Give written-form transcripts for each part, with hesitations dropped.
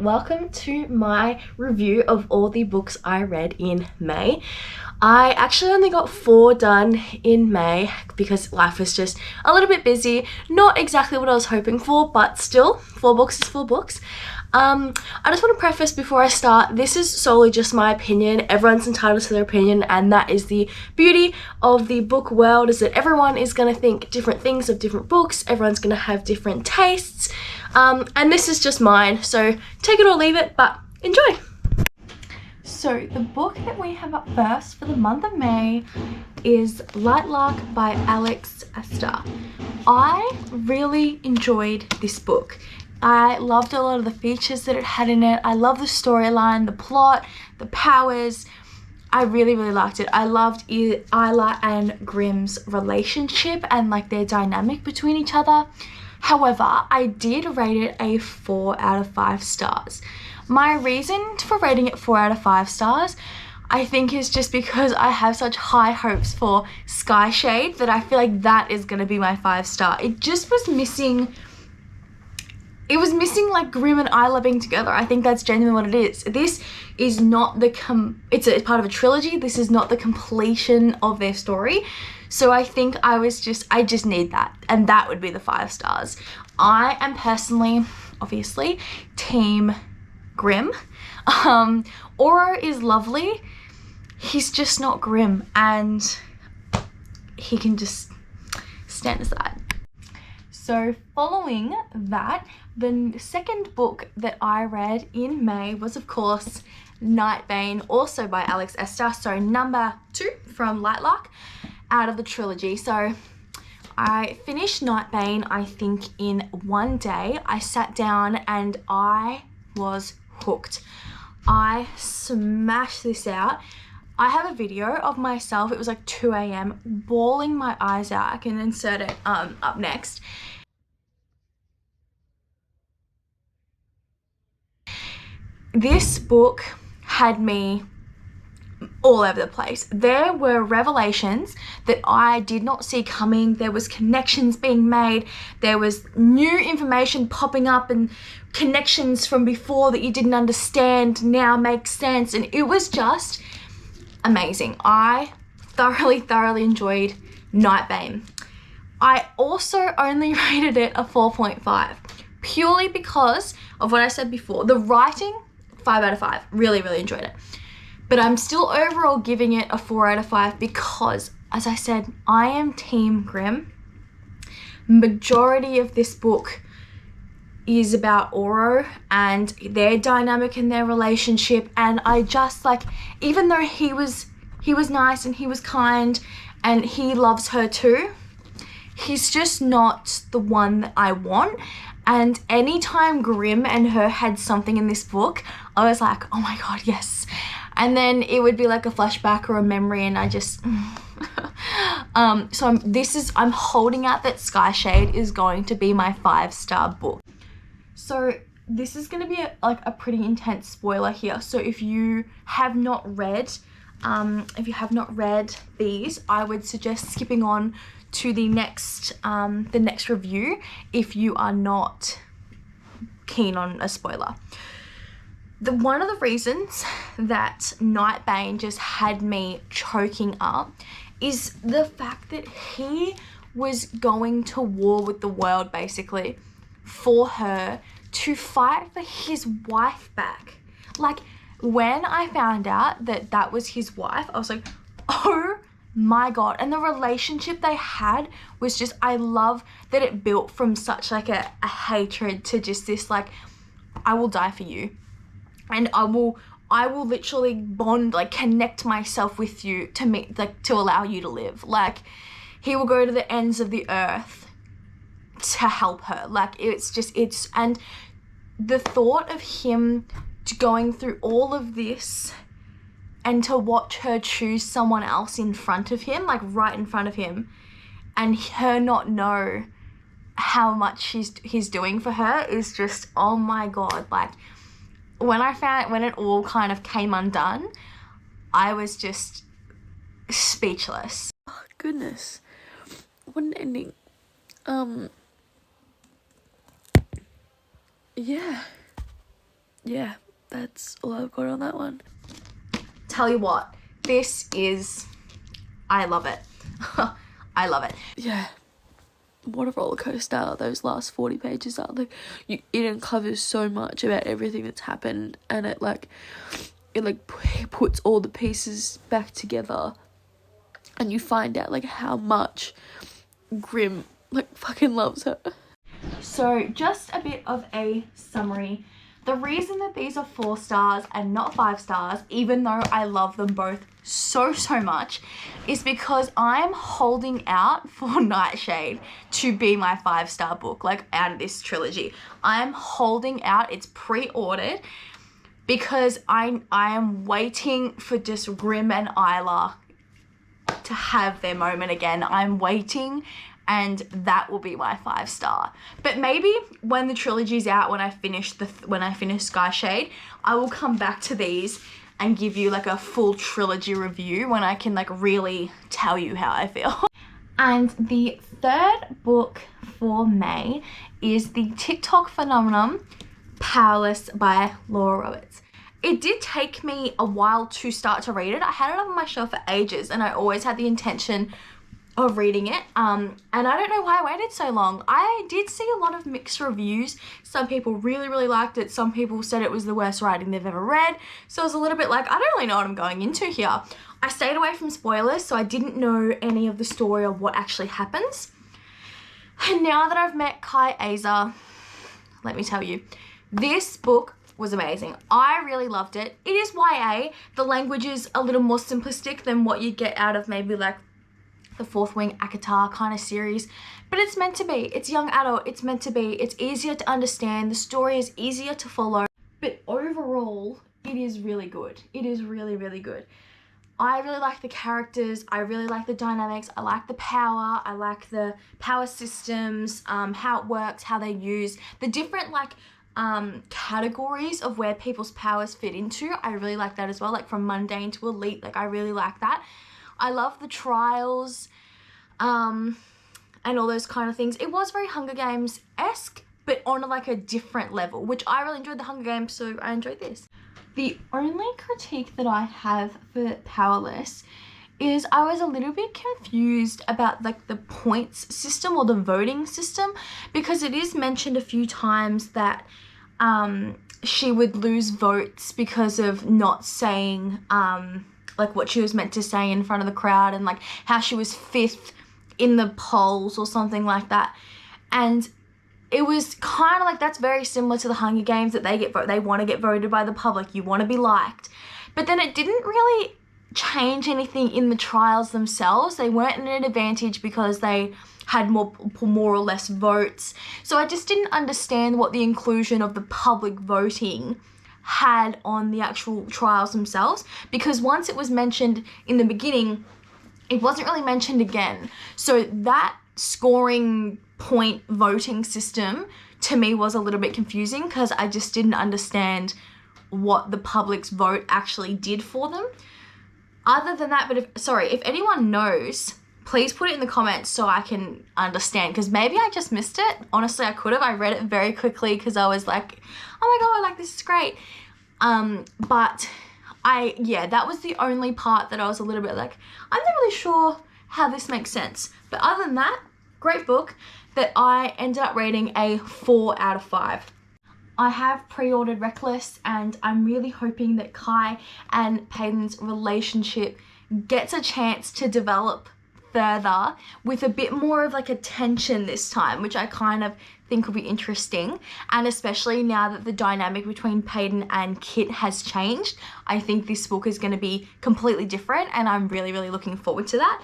welcome to my review of all the books I read in May. I actually only got 4 done in May because life was just a little bit busy. Not exactly what I was hoping for, but still, 4 books is 4 books. I just want to preface before I start, this is solely just my opinion. Everyone's entitled to their opinion, and that is the beauty of the book world, is that everyone is going to think different things of different books. Everyone's going to have different tastes, and this is just mine, so take it or leave it, but enjoy. So the book that we have up first for the month of May is Lightlark by Alex Ester. I really enjoyed this book. I loved a lot of the features that it had in it. I love the storyline, the plot, the powers. I really liked it. I loved Isla and Grimm's relationship and like their dynamic between each other. However, I did rate it a 4 out of 5 stars. My reason for rating it 4 out of 5 stars, I think, is just because I have such high hopes for Skyshade that I feel like that is going to be my 5-star. It just was missing... It was missing like Grimm and Isla being together. I think that's genuinely what it is. This is not the it's part of a trilogy. This is not the completion of their story. So I think I just need that, and that would be the 5 stars. I am personally, obviously, team Grimm. Oro is lovely. He's just not Grimm, and he can just stand aside. So following that, the second book that I read in May was, of course, Nightbane, also by Alex Ester. So number 2 from Lightlark out of the trilogy. So I finished Nightbane, I think, in one day. I sat down and I was hooked. I smashed this out. I have a video of myself, it was like 2 a.m, bawling my eyes out. I can insert it up next. This book had me all over the place. There were revelations that I did not see coming. There was connections being made. There was new information popping up and connections from before that you didn't understand now make sense. And it was just amazing. I thoroughly enjoyed Nightbane. I also only rated it a 4.5 purely because of what I said before. The writing, 5 out of 5. Really enjoyed it. But I'm still overall giving it a 4 out of 5 because, as I said, I am team Grimm. Majority of this book is about Oro and their dynamic and their relationship, and I just like, even though he was nice and he was kind and he loves her too, he's just not the one that I want. And anytime Grimm and her had something in this book, I was like, oh my god, yes. And then it would be like a flashback or a memory, and I just so I'm holding out that Skyshade is going to be my 5-star book. So this is going to be a pretty intense spoiler here. So if you have not read these, I would suggest skipping on to the next review if you are not keen on a spoiler. One of the reasons that Nightbane just had me choking up is the fact that he was going to war with the world, basically, for her to fight for his wife back. Like, when I found out that that was his wife, I was like, oh my god. And the relationship they had was just, I love that it built from such like a hatred to just this like, I will die for you. And I will literally bond, like connect myself with you to allow you to live. Like, he will go to the ends of the earth to help her. Like, and the thought of him going through all of this and to watch her choose someone else in front of him, like right in front of him, and her not know how much he's doing for her is just, oh my god. Like, when it all kind of came undone, I was just speechless. Oh goodness, what an ending. Yeah, yeah, that's all I've got on that one. Tell you what, I love it. I love it. Yeah. What a roller coaster those last 40 pages are. Like, it uncovers so much about everything that's happened, and it puts all the pieces back together, and you find out like how much Grimm like fucking loves her. So just a bit of a summary. The reason that these are 4 stars and not 5 stars, even though I love them both so much, is because I'm holding out for Nightshade to be my 5-star book, like out of this trilogy. I'm holding out. It's pre-ordered because I am waiting for just Grimm and Isla to have their moment again. I'm waiting, and that will be my 5-star. But maybe when the trilogy's out, when I finish Sky Shade, I will come back to these and give you like a full trilogy review when I can like really tell you how I feel. And the third book for May is the TikTok phenomenon, Powerless by Laura Roberts. It did take me a while to start to read it. I had it on my shelf for ages, and I always had the intention of reading it, and I don't know why I waited so long. I did see a lot of mixed reviews. Some people really liked it. Some people said it was the worst writing they've ever read. So I was a little bit like, I don't really know what I'm going into here. I stayed away from spoilers, so I didn't know any of the story of what actually happens. And now that I've met Kai Aza, let me tell you, this book was amazing. I really loved it. It is YA. The language is a little more simplistic than what you get out of maybe like the Fourth Wing ACOTAR kind of series, but it's meant to be. It's young adult. It's meant to be. It's easier to understand. The story is easier to follow, but overall, it is really good. It is really good. I really like the characters. I really like the dynamics. I like the power. I like the power systems, how it works, how they use the different categories of where people's powers fit into. I really like that as well, like from mundane to elite. Like I really like that. I love the trials, and all those kind of things. It was very Hunger Games-esque, but on like a different level, which I really enjoyed the Hunger Games, so I enjoyed this. The only critique that I have for Powerless is I was a little bit confused about like the points system or the voting system, because it is mentioned a few times that she would lose votes because of not saying like what she was meant to say in front of the crowd, and like how she was 5th in the polls or something like that. And it was kind of like, that's very similar to the Hunger Games, that they want to get voted by the public. You want to be liked. But then it didn't really change anything in the trials themselves. They weren't at an advantage because they had more or less votes. So I just didn't understand what the inclusion of the public voting had on the actual trials themselves, because once it was mentioned in the beginning, it wasn't really mentioned again. So that scoring point voting system to me was a little bit confusing, because I just didn't understand what the public's vote actually did for them. Other than that, but if anyone knows, please put it in the comments so I can understand, because maybe I just missed it. Honestly, I could have. I read it very quickly because I was like, oh my god, like this is great. But that was the only part that I was a little bit like, I'm not really sure how this makes sense. But other than that, great book that I ended up rating a 4 out of 5. I have pre-ordered Reckless, and I'm really hoping that Kai and Peyton's relationship gets a chance to develop further with a bit more of like a tension this time, which I kind of think will be interesting. And especially now that the dynamic between Peyton and Kit has changed, I think this book is going to be completely different, and I'm really looking forward to that.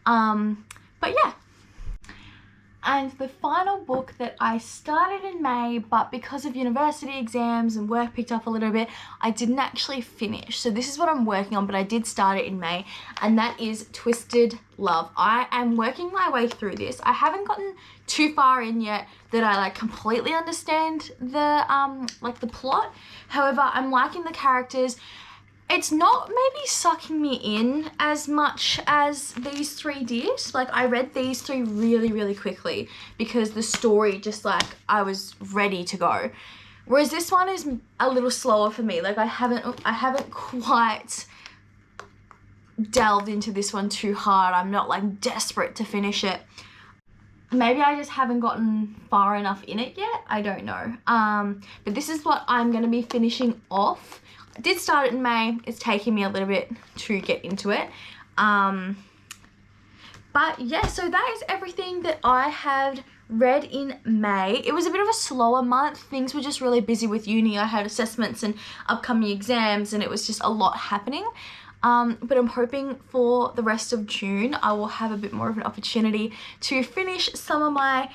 But yeah. And the final book that I started in May, but because of university exams and work picked up a little bit, I didn't actually finish. So this is what I'm working on, but I did start it in May, and that is Twisted Love. I am working my way through this. I haven't gotten too far in yet that I like completely understand the the plot. However, I'm liking the characters. It's not maybe sucking me in as much as these 3 did. Like, I read these 3 really quickly because the story just like, I was ready to go. Whereas this one is a little slower for me. Like I haven't quite delved into this one too hard. I'm not like desperate to finish it. Maybe I just haven't gotten far enough in it yet. I don't know. But this is what I'm going to be finishing off. I did start it in May. It's taking me a little bit to get into it. But yeah, so that is everything that I had read in May. It was a bit of a slower month. Things were just really busy with uni. I had assessments and upcoming exams, and it was just a lot happening. But I'm hoping for the rest of June I will have a bit more of an opportunity to finish some of my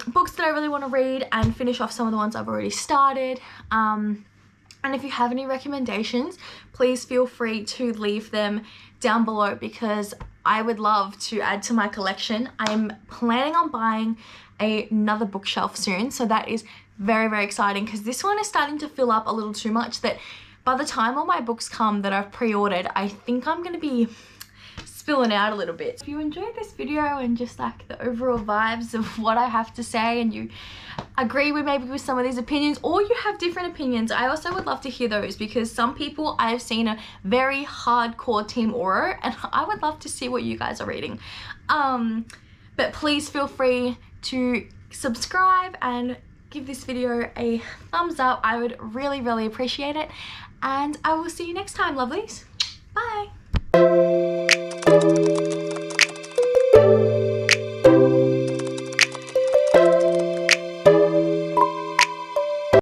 books that I really want to read and finish off some of the ones I've already started. And if you have any recommendations, please feel free to leave them down below, because I would love to add to my collection. I'm planning on buying another bookshelf soon, so that is very, very exciting, because this one is starting to fill up a little too much that by the time all my books come that I've pre-ordered, I think I'm going to be spilling out a little bit. If you enjoyed this video and just like the overall vibes of what I have to say, and you agree with maybe with some of these opinions, or you have different opinions, I also would love to hear those, because some people I've seen are very hardcore Team Auror, and I would love to see what you guys are reading. But please feel free to subscribe and give this video a thumbs up. I would really, really appreciate it. And I will see you next time, lovelies. Bye.